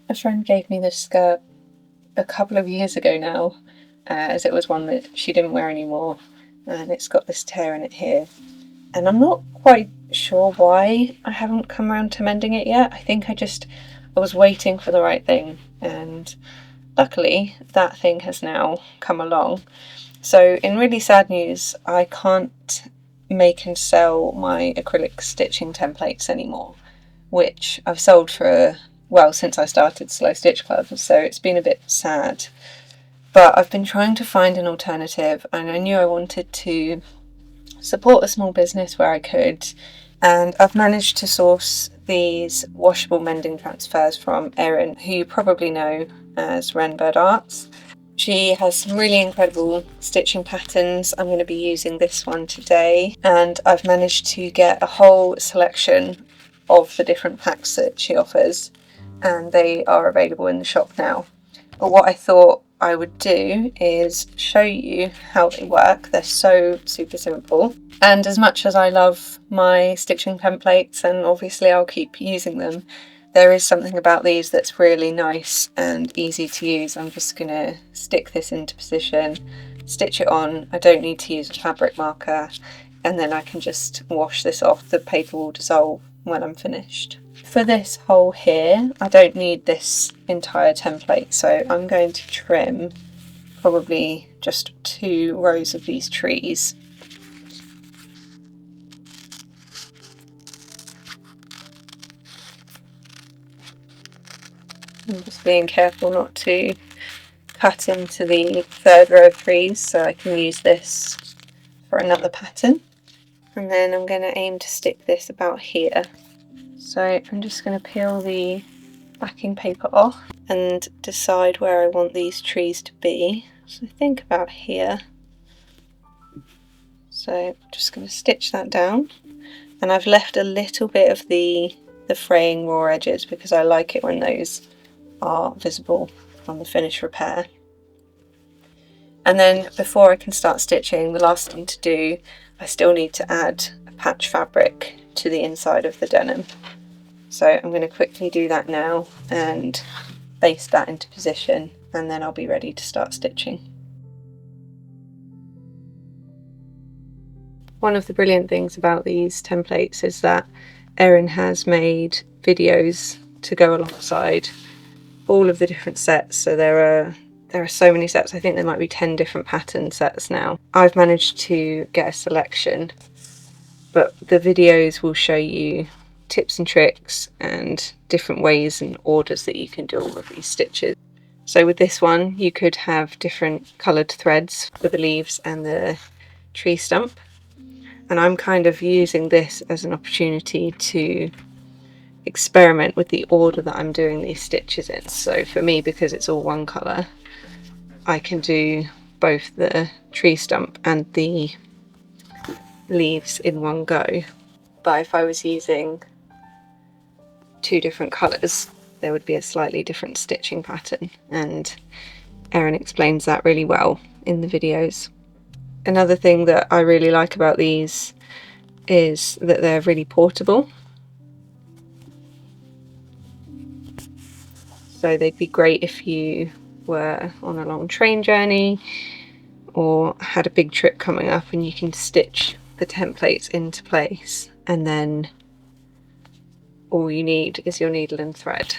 A friend gave me this skirt a couple of years ago now, as it was one that she didn't wear anymore, and it's got this tear in it here. And I'm not quite sure why I haven't come around to mending it yet. I think I was waiting for the right thing, and luckily that thing has now come along. So in really sad news, I can't make and sell my acrylic stitching templates anymore, which I've sold for, well, since I started Slow Stitch Club, so it's been a bit sad. But I've been trying to find an alternative, and I knew I wanted to support a small business where I could, and I've managed to source these washable mending transfers from Erin, who you probably know as Wrenbird Arts. She has some really incredible stitching patterns. I'm going to be using this one today, and I've managed to get a whole selection of the different packs that she offers, and they are available in the shop now. But what I thought I would do is show you how they work. They're so super simple, and as much as I love my stitching templates, and obviously I'll keep using them, there is something about these that's really nice and easy to use. I'm just going to stick this into position, stitch it on. I don't need to use a fabric marker, and then I can just wash this off. The paper will dissolve when I'm finished. For this hole here, I don't need this entire template, so I'm going to trim probably just 2 rows of these trees. I'm just being careful not to cut into the 3rd row of trees, so I can use this for another pattern. And then I'm going to aim to stick this about here. So I'm just going to peel the backing paper off and decide where I want these trees to be. So I think about here. So I'm just going to stitch that down, and I've left a little bit of the fraying raw edges because I like it when those are visible on the finished repair. And then before I can start stitching, the last thing to do, I still need to add a patch fabric to the inside of the denim. So I'm going to quickly do that now and baste that into position, and then I'll be ready to start stitching. One of the brilliant things about these templates is that Erin has made videos to go alongside all of the different sets. So there are so many sets. I think there might be 10 different pattern sets now. I've managed to get a selection, but the videos will show you tips and tricks and different ways and orders that you can do all of these stitches. So with this one, you could have different coloured threads for the leaves and the tree stump. And I'm kind of using this as an opportunity to experiment with the order that I'm doing these stitches in. So for me, because it's all one colour, I can do both the tree stump and the leaves in one go. But if I was using 2 different colours, there would be a slightly different stitching pattern, and Erin explains that really well in the videos. Another thing that I really like about these is that they're really portable. So they'd be great if you were on a long train journey or had a big trip coming up, and you can stitch the templates into place, and then all you need is your needle and thread.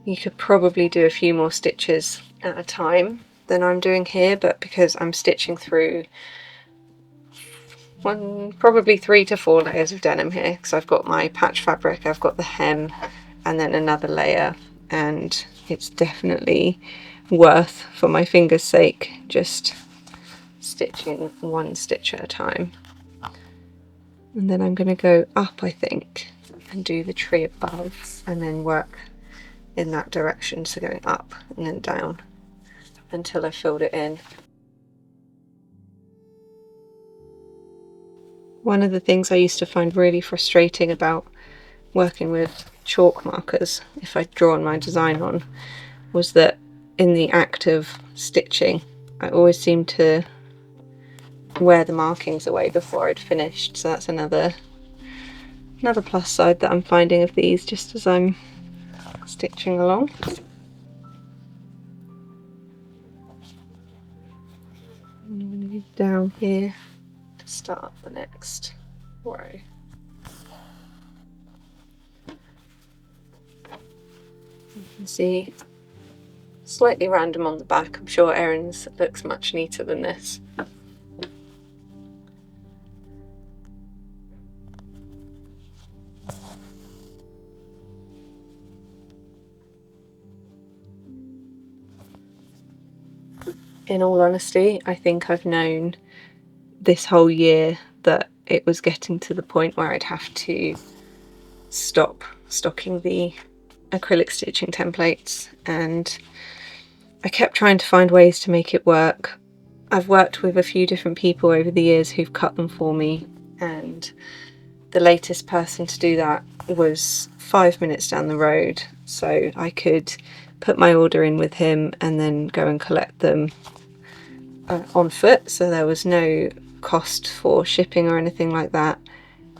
You could probably do a few more stitches at a time than I'm doing here, but because I'm stitching through probably 3 to 4 layers of denim here, because I've got my patch fabric, I've got the hem, and then another layer, and it's definitely worth, for my fingers' sake, just stitching 1 stitch at a time. And then I'm going to go up, I think, and do the tree above, and then work in that direction, so going up and then down until I filled it in. One of the things I used to find really frustrating about working with chalk markers, if I'd drawn my design on, was that in the act of stitching, I always seemed to wear the markings away before I'd finished. So that's another plus side that I'm finding of these, just as I'm stitching along. I'm going to go down here to start the next row. You can see slightly random on the back. I'm sure Erin's looks much neater than this. In all honesty, I think I've known this whole year that it was getting to the point where I'd have to stop stocking the acrylic stitching templates, and I kept trying to find ways to make it work. I've worked with a few different people over the years who've cut them for me, and the latest person to do that was 5 minutes down the road, so I could put my order in with him and then go and collect them on foot, so there was no cost for shipping or anything like that.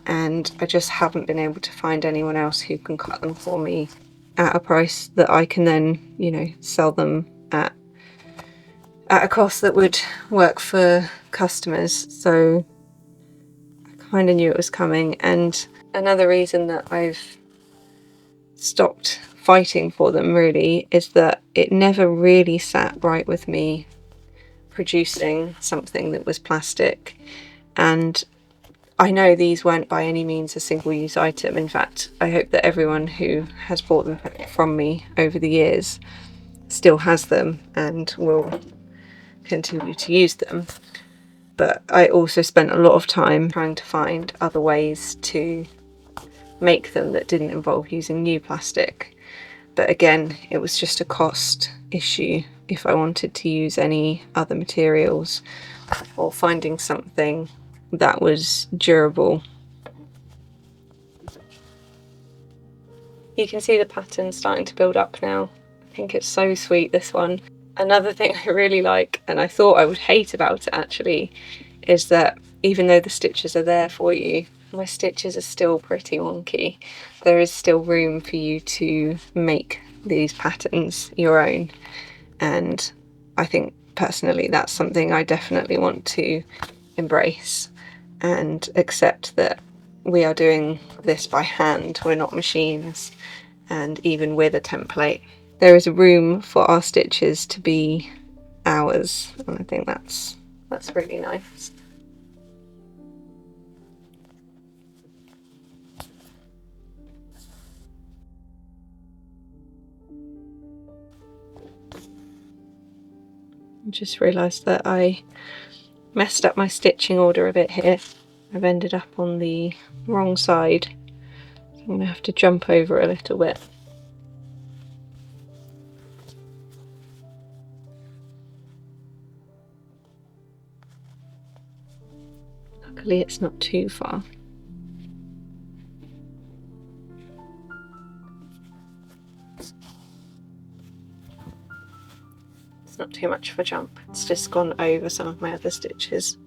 And I just haven't been able to find anyone else who can cut them for me at a price that I can then, you know, sell them at a cost that would work for customers. So I kind of knew it was coming. And another reason that I've stopped fighting for them really is that it never really sat right with me producing something that was plastic. And I know these weren't by any means a single-use item. In fact, I hope that everyone who has bought them from me over the years still has them and will continue to use them. But I also spent a lot of time trying to find other ways to make them that didn't involve using new plastic. But again, it was just a cost issue if I wanted to use any other materials, or finding something that was durable. You can see the pattern starting to build up now. I think it's so sweet, this one. Another thing I really like, and I thought I would hate about it actually, is that even though the stitches are there for you, my stitches are still pretty wonky. There is still room for you to make these patterns your own, and I think personally that's something I definitely want to embrace and accept, that we are doing this by hand, we're not machines. And even with a template, there is room for our stitches to be ours, and I think that's really nice. I just realised that I messed up my stitching order a bit here. I've ended up on the wrong side, so I'm going to have to jump over a little bit. Luckily it's not too far. It's not too much of a jump, it's just gone over some of my other stitches.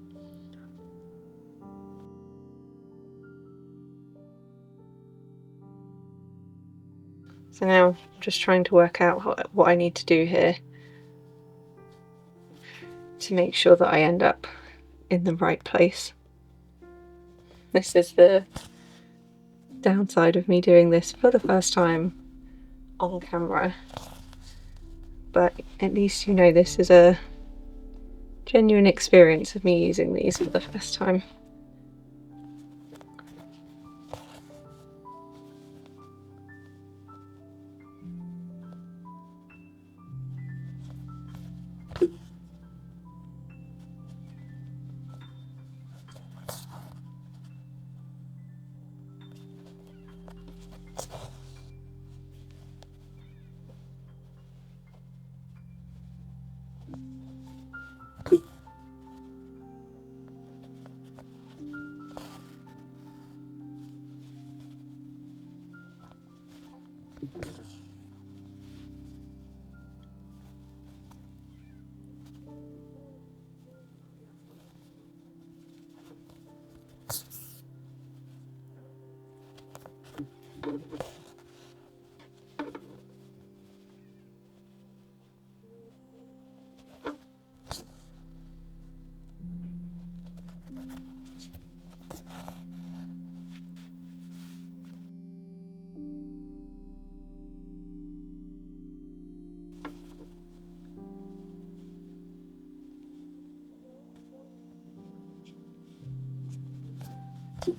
So now I'm just trying to work out what I need to do here to make sure that I end up in the right place. This is the downside of me doing this for the first time on camera, but at least you know this is a genuine experience of me using these for the first time.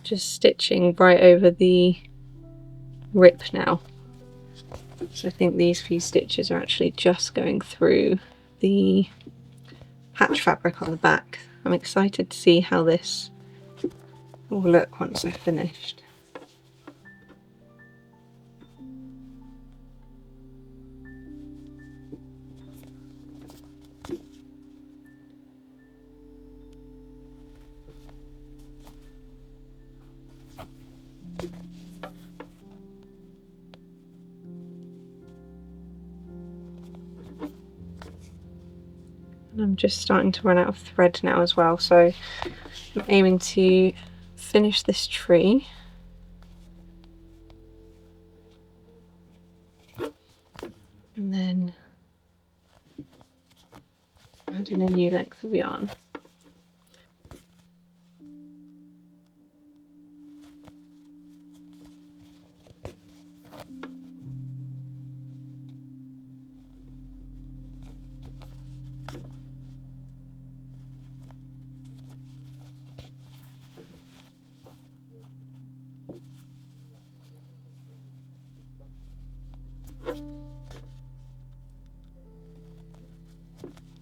Just stitching right over the rip now. So I think these few stitches are actually just going through the patch fabric on the back. I'm excited to see how this will look once I've finished. And I'm just starting to run out of thread now as well, so I'm aiming to finish this tree and then add in a new length of yarn.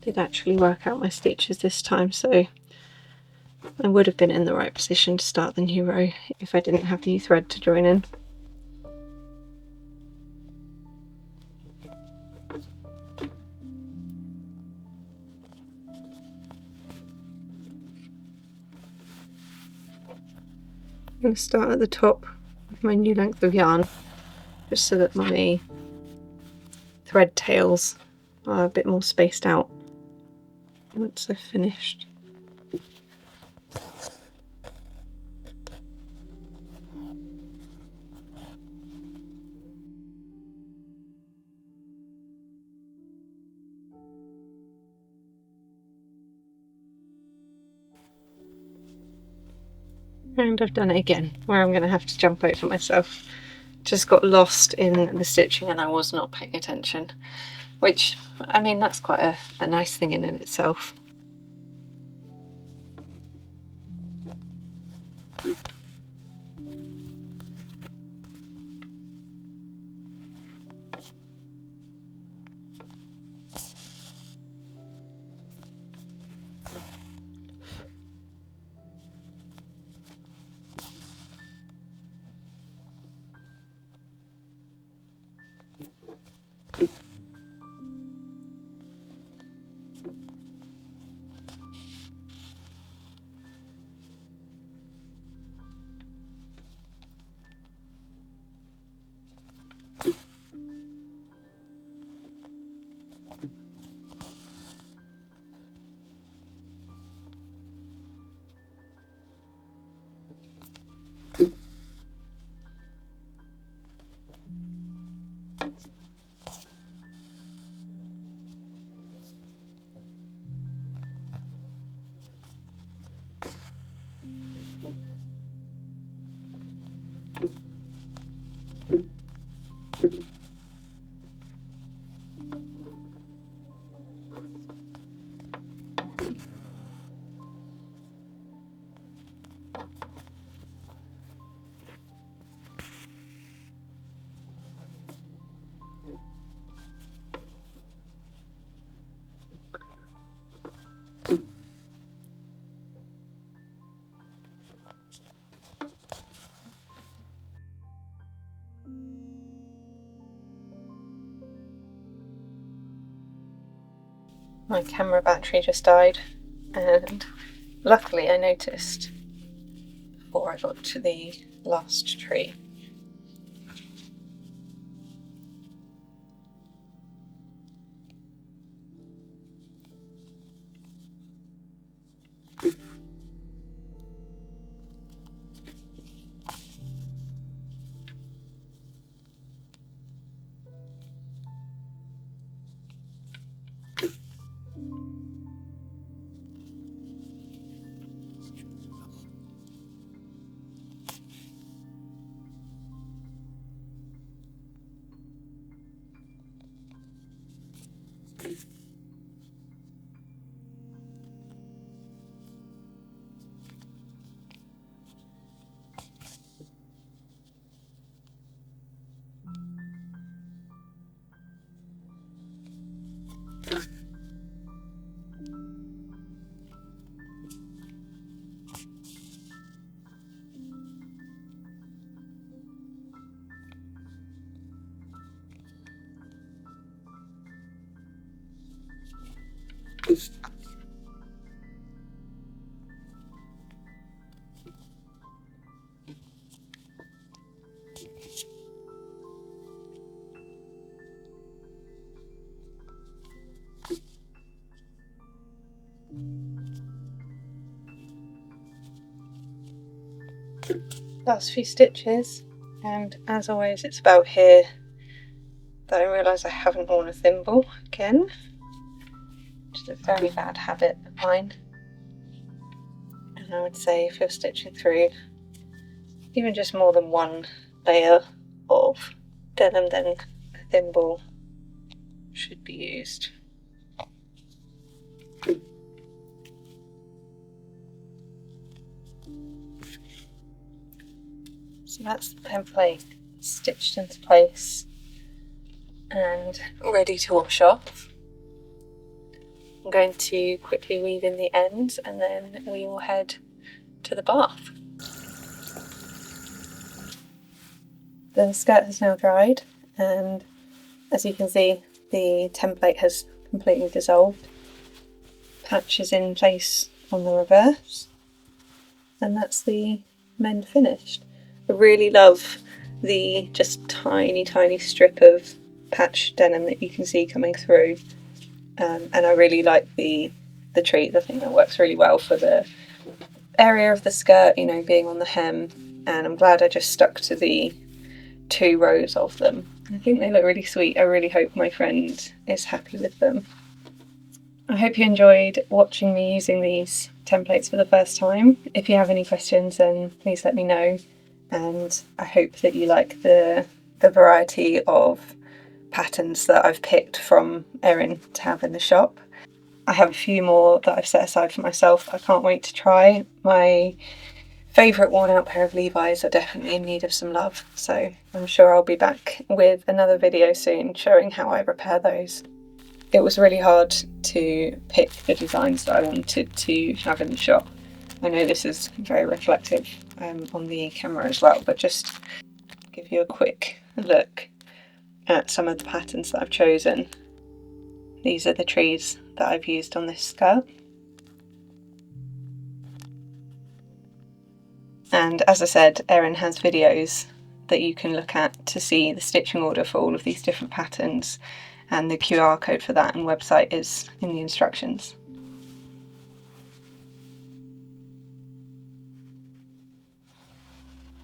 Did actually work out my stitches this time, so I would have been in the right position to start the new row if I didn't have new thread to join in. I'm going to start at the top with my new length of yarn, just so that my thread tails are a bit more spaced out once I've finished. And I've done it again, where I'm going to have to jump over myself. Just got lost in the stitching and I was not paying attention, which, I mean, that's quite a nice thing in itself. My camera battery just died, and luckily I noticed before I got to the last tree. Last few stitches, and as always it's about here that I realise I haven't worn a thimble again, which is a very bad habit of mine. And I would say if you're stitching through even just more than one layer of denim, then a thimble should be used. So that's the template stitched into place and ready to wash off. I'm going to quickly weave in the ends and then we will head to the bath. The skirt has now dried, and as you can see the template has completely dissolved. Patch is in place on the reverse, and that's the mend finished. I really love the just tiny strip of patch denim that you can see coming through, and I really like the treat. I think that works really well for the area of the skirt, you know, being on the hem, and I'm glad I just stuck to the 2 rows of them. I think they look really sweet. I really hope my friend is happy with them. I hope you enjoyed watching me using these templates for the first time. If you have any questions then please let me know, and I hope that you like the variety of patterns that I've picked from Erin to have in the shop. I have a few more that I've set aside for myself. I can't wait to try. My favourite worn out pair of Levi's are definitely in need of some love, so I'm sure I'll be back with another video soon showing how I repair those. It was really hard to pick the designs that I wanted to have in the shop. I know this is very reflective on the camera as well, but just give you a quick look at some of the patterns that I've chosen. These are the trees that I've used on this skirt. And as I said, Erin has videos that you can look at to see the stitching order for all of these different patterns, and the QR code for that and website is in the instructions.